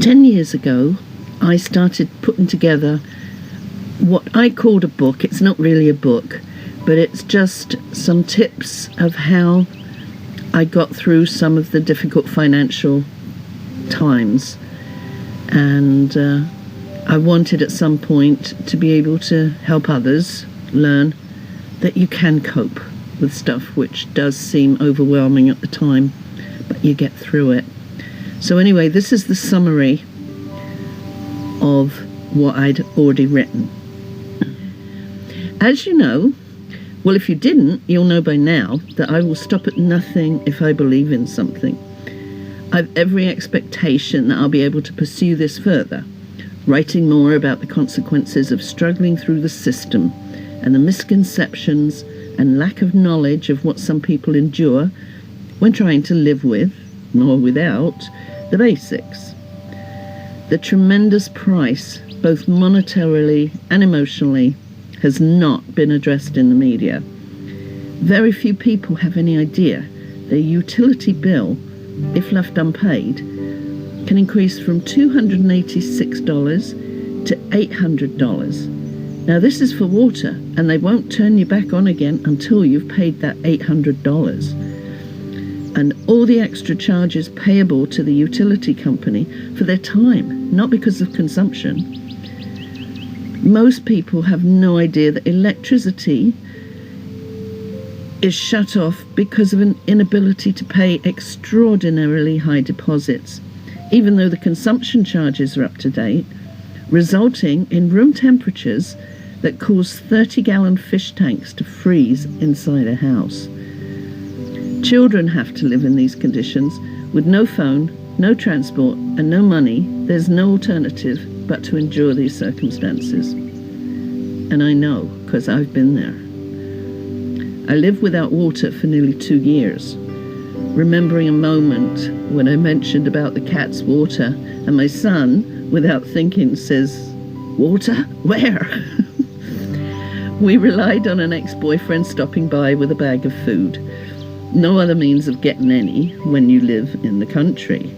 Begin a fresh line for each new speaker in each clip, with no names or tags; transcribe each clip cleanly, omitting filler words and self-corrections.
10 years ago, I started putting together what I called a book. It's not really a book, but it's just some tips of how I got through some of the difficult financial times. And I wanted at some point to be able to help others learn that you can cope with stuff which does seem overwhelming at the time, but you get through it. So anyway, this is the summary of what I'd already written. As you know, well, if you didn't, you'll know by now that I will stop at nothing if I believe in something. I've every expectation that I'll be able to pursue this further, writing more about the consequences of struggling through the system and the misconceptions and lack of knowledge of what some people endure when trying to live with, or without, the basics. The tremendous price, both monetarily and emotionally, has not been addressed in the media. Very few people have any idea that a utility bill, if left unpaid, can increase from $286 to $800. Now this is for water, and they won't turn you back on again until you've paid that $800. And all the extra charges payable to the utility company for their time, not because of consumption. Most people have no idea that electricity is shut off because of an inability to pay extraordinarily high deposits, even though the consumption charges are up to date, resulting in room temperatures that cause 30-gallon fish tanks to freeze inside a house. Children have to live in these conditions with no phone, no transport, and no money. There's no alternative but to endure these circumstances. And I know, because I've been there. I lived without water for nearly 2 years, remembering a moment when I mentioned about the cat's water, and my son, without thinking, says, "Water? Where?" We relied on an ex-boyfriend stopping by with a bag of food. No other means of getting any when you live in the country.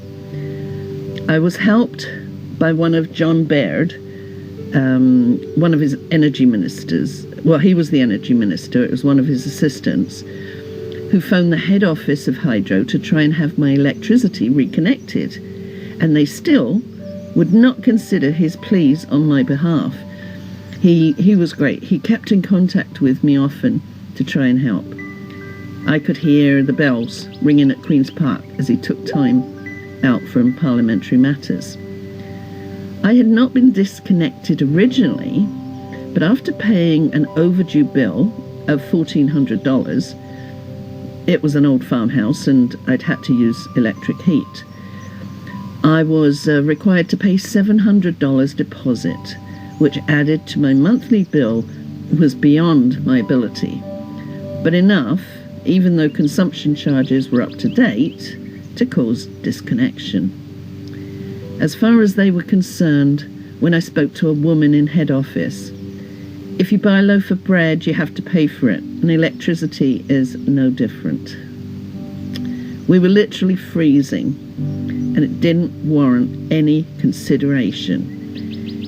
I was helped by one of John Baird, one of his energy ministers. Well, he was the energy minister. It was one of his assistants who phoned the head office of Hydro to try and have my electricity reconnected. And they still would not consider his pleas on my behalf. He was great. He kept in contact with me often to try and help. I could hear the bells ringing at Queen's Park as he took time out from parliamentary matters. I had not been disconnected originally, but after paying an overdue bill of $1,400, it was an old farmhouse and I'd had to use electric heat. I was required to pay $700 deposit, which added to my monthly bill was beyond my ability, but enough, even though consumption charges were up to date, to cause disconnection. As far as they were concerned, when I spoke to a woman in head office, if you buy a loaf of bread, you have to pay for it, and electricity is no different. We were literally freezing, and it didn't warrant any consideration.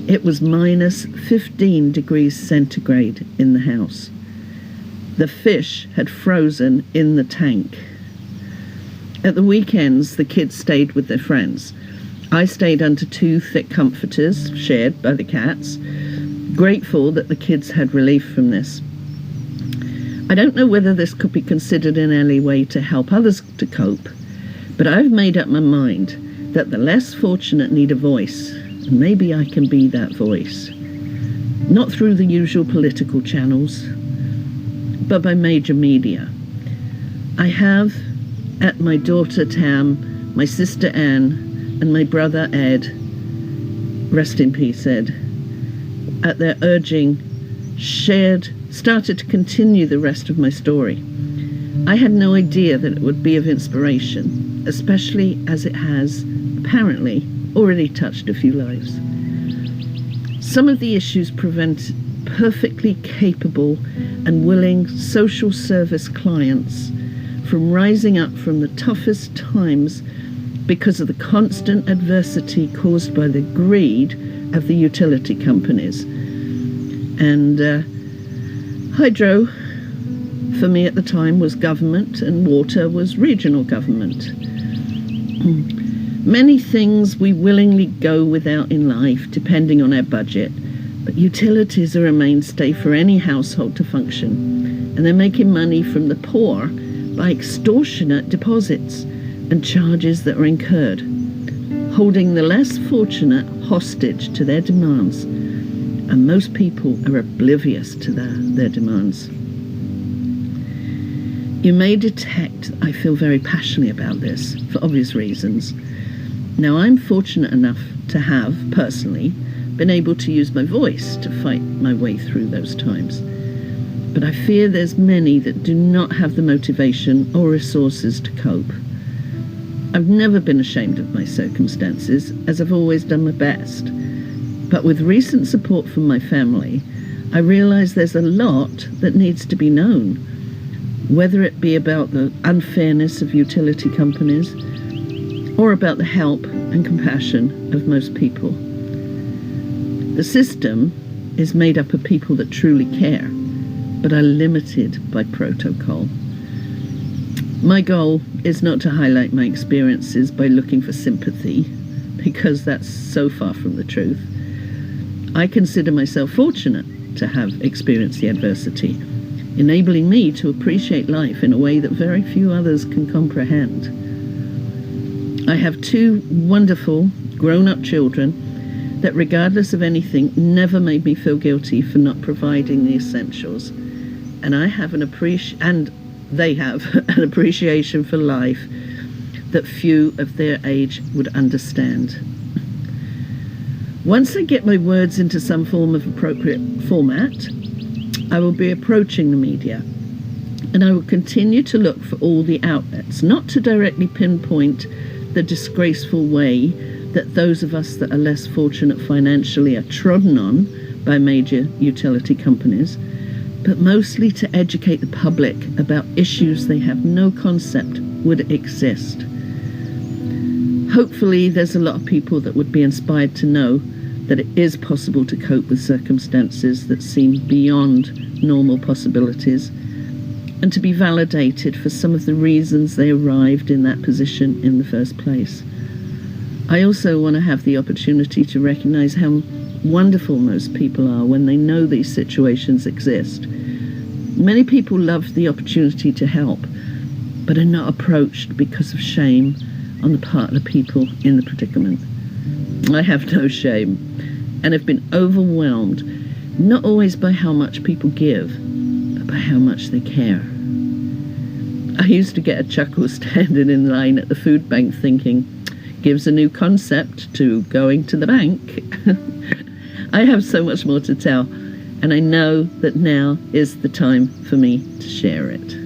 It was minus 15 degrees centigrade in the house. The fish had frozen in the tank. At the weekends, the kids stayed with their friends. I stayed under 2 thick comforters shared by the cats, grateful that the kids had relief from this. I don't know whether this could be considered in any way to help others to cope, but I've made up my mind that the less fortunate need a voice, and maybe I can be that voice. Not through the usual political channels, but by major media. I have, at my daughter Tam, my sister Anne, and my brother Ed, rest in peace Ed, at their urging, started to continue the rest of my story. I had no idea that it would be of inspiration, especially as it has, apparently, already touched a few lives. Some of the issues prevent perfectly capable and willing social service clients from rising up from the toughest times because of the constant adversity caused by the greed of the utility companies. And hydro, for me at the time, was government, and water was regional government. Many things we willingly go without in life, depending on our budget, but utilities are a mainstay for any household to function, and they're making money from the poor by extortionate deposits and charges that are incurred, holding the less fortunate hostage to their demands, and most people are oblivious to their demands. You may detect I feel very passionately about this for obvious reasons. Now, I'm fortunate enough to have, personally, been able to use my voice to fight my way through those times. But I fear there's many that do not have the motivation or resources to cope. I've never been ashamed of my circumstances, as I've always done my best. But with recent support from my family, I realise there's a lot that needs to be known, whether it be about the unfairness of utility companies or about the help and compassion of most people. The system is made up of people that truly care, but are limited by protocol. My goal is not to highlight my experiences by looking for sympathy, because that's so far from the truth. I consider myself fortunate to have experienced the adversity, enabling me to appreciate life in a way that very few others can comprehend. I have 2 wonderful grown-up children that, regardless of anything, never made me feel guilty for not providing the essentials. And I have they have an appreciation for life that few of their age would understand. Once I get my words into some form of appropriate format, I will be approaching the media, and I will continue to look for all the outlets, not to directly pinpoint the disgraceful way that those of us that are less fortunate financially are trodden on by major utility companies, but mostly to educate the public about issues they have no concept would exist. Hopefully there's a lot of people that would be inspired to know that it is possible to cope with circumstances that seem beyond normal possibilities, and to be validated for some of the reasons they arrived in that position in the first place. I also want to have the opportunity to recognize how wonderful most people are when they know these situations exist. Many people love the opportunity to help, but are not approached because of shame on the part of the people in the predicament. I have no shame, and have been overwhelmed, not always by how much people give, but by how much they care. I used to get a chuckle standing in line at the food bank thinking, gives a new concept to going to the bank. I have so much more to tell, and I know that now is the time for me to share it.